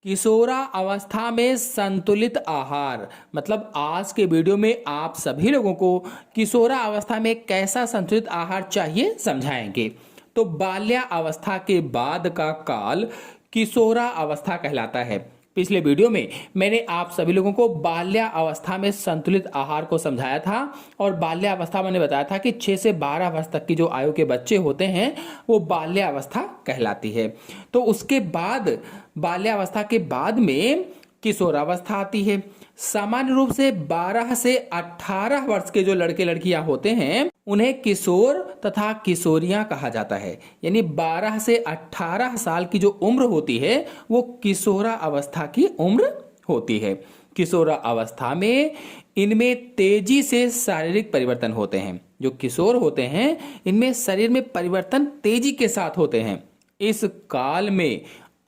किशोरा अवस्था में संतुलित आहार मतलब आज के वीडियो में आप सभी लोगों को किशोरा अवस्था में कैसा संतुलित आहार चाहिए समझाएंगे। तो बाल्या अवस्था के बाद का काल किशोरा अवस्था कहलाता है। पिछले वीडियो में मैंने आप सभी लोगों को बाल्या अवस्था में संतुलित आहार को समझाया था और बाल्या अवस्था मैंने बताया था कि 6 से 12 वर्ष तक की जो आयु के बच्चे होते हैं वो बाल्या अवस्था कहलाती है। तो उसके बाद बाल्यावस्था के बाद में किशोरावस्था आती है। सामान्य रूप से 12 से 18 वर्ष के जो लड़के लड़कियां होते हैं उन्हें किशोर तथा किशोरियां कहा जाता है। यानी 12 से 18 साल की जो उम्र होती है वो किशोरा अवस्था की उम्र होती है। किशोरा अवस्था में इनमें तेजी से शारीरिक परिवर्तन होते हैं। जो किशोर होते हैं इनमें शरीर में परिवर्तन तेजी के साथ होते हैं। इस काल में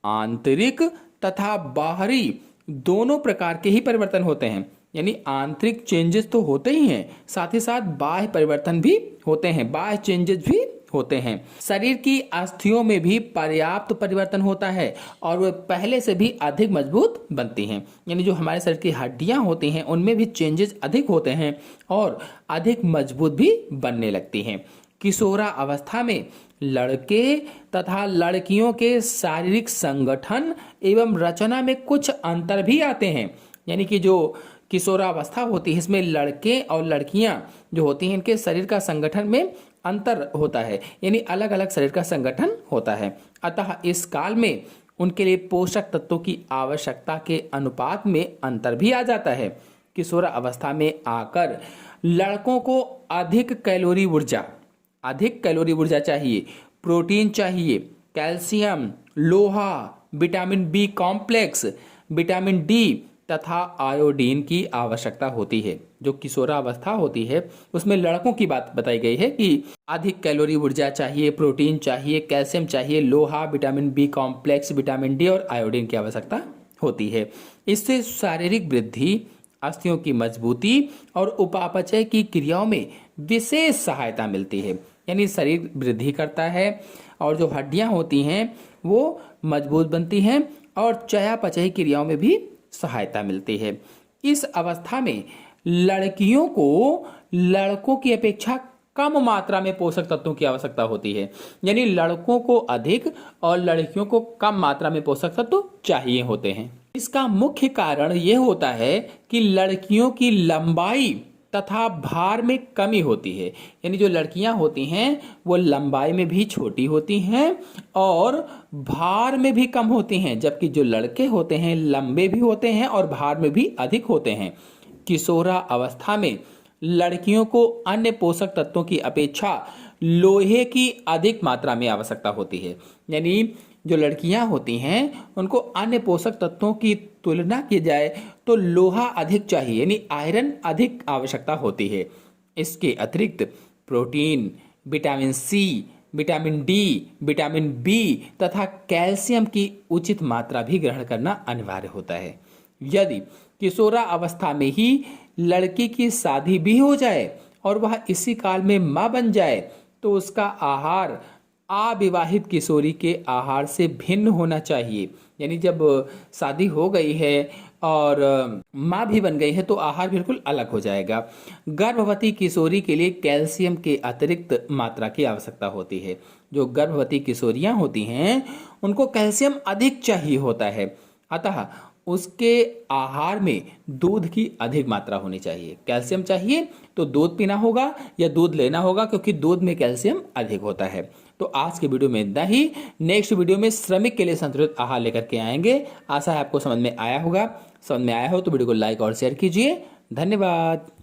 आंतरिक तथा बाहरी दोनों प्रकार के ही परिवर्तन होते हैं। यानी आंतरिक चेंजेस तो होते ही हैं, साथ ही साथ बाह्य परिवर्तन भी होते हैं, बाह्य चेंजेस भी होते हैं। शरीर की अस्थियों में भी पर्याप्त परिवर्तन होता है और वे पहले से भी अधिक मजबूत बनती हैं। यानी जो हमारे शरीर की हड्डियां होती हैं उनमें भी चेंजेस अधिक होते हैं और अधिक मजबूत भी बनने लगती हैं। किशोरा अवस्था में लड़के तथा लड़कियों के शारीरिक संगठन एवं रचना में कुछ अंतर भी आते हैं। यानी कि जो किशोरावस्था होती है इसमें लड़के और लड़कियां जो होती हैं इनके शरीर का संगठन में अंतर होता है, यानी अलग अलग शरीर का संगठन होता है। अतः इस काल में उनके लिए पोषक तत्वों की आवश्यकता के अनुपात में अंतर भी आ जाता है। किशोरा अवस्था में आकर लड़कों को अधिक कैलोरी ऊर्जा चाहिए, प्रोटीन चाहिए, कैल्शियम, लोहा, vitamin B complex, vitamin D तथा आयोडीन की आवश्यकता होती है। जो किशोरावस्था होती है उसमें लड़कों की बात बताई गई है कि अधिक कैलोरी ऊर्जा चाहिए, प्रोटीन चाहिए, कैल्शियम चाहिए, लोहा, vitamin B complex, vitamin D और आयोडीन की आवश्यकता होती है। इससे शारीरिक वृद्धि, अस्थियों की मजबूती और उपापचय की क्रियाओं में विशेष सहायता मिलती है। यानी शरीर वृद्धि करता है और जो हड्डियां होती हैं वो मजबूत बनती हैं और चयापचय क्रियाओं में भी सहायता मिलती है। इस अवस्था में लड़कियों को लड़कों की अपेक्षा कम मात्रा में पोषक तत्वों की आवश्यकता होती है। यानी लड़कों को अधिक और लड़कियों को कम मात्रा में पोषक तत्व चाहिए होते हैं। इसका मुख्य कारण यह होता है कि लड़कियों की लंबाई तथा भार में कमी होती है। यानी जो लड़कियां होती हैं वो लंबाई में भी छोटी होती हैं और भार में भी कम होती हैं, जबकि जो लड़के होते हैं लंबे भी होते हैं और भार में भी अधिक होते हैं। किशोरा अवस्था में लड़कियों को अन्य पोषक तत्वों की अपेक्षा लोहे की अधिक मात्रा में आवश्यकता होती है। यानी जो लड़कियां होती हैं उनको अन्य पोषक तत्वों की तुलना की जाए तो लोहा अधिक चाहिए, यानी आयरन अधिक आवश्यकता होती है। इसके अतिरिक्त protein, vitamin C, vitamin D, vitamin B तथा कैल्शियम की उचित मात्रा भी ग्रहण करना अनिवार्य होता है। यदि किशोरा अवस्था में ही लड़की की शादी भी हो जाए और वह इसी काल में मां बन जाए तो उसका आहार अविवाहित किशोरी के आहार से भिन्न होना चाहिए। यानी जब शादी हो गई है और माँ भी बन गई है तो आहार बिल्कुल अलग हो जाएगा। गर्भवती किशोरी के लिए कैल्शियम के अतिरिक्त मात्रा की आवश्यकता होती है। जो गर्भवती किशोरियां होती हैं उनको कैल्शियम अधिक चाहिए होता है, अतः उसके आहार में दूध की अधिक मात्रा होनी चाहिए। कैल्शियम चाहिए तो दूध पीना होगा या दूध लेना होगा क्योंकि दूध में कैल्शियम अधिक होता है। तो आज के वीडियो में इतना ही। नेक्स्ट वीडियो में श्रमिक के लिए संतुलित आहार लेकर के आएंगे। आशा है आपको समझ में आया होगा। समझ में आया हो तो वीडियो को लाइक और शेयर कीजिए। धन्यवाद।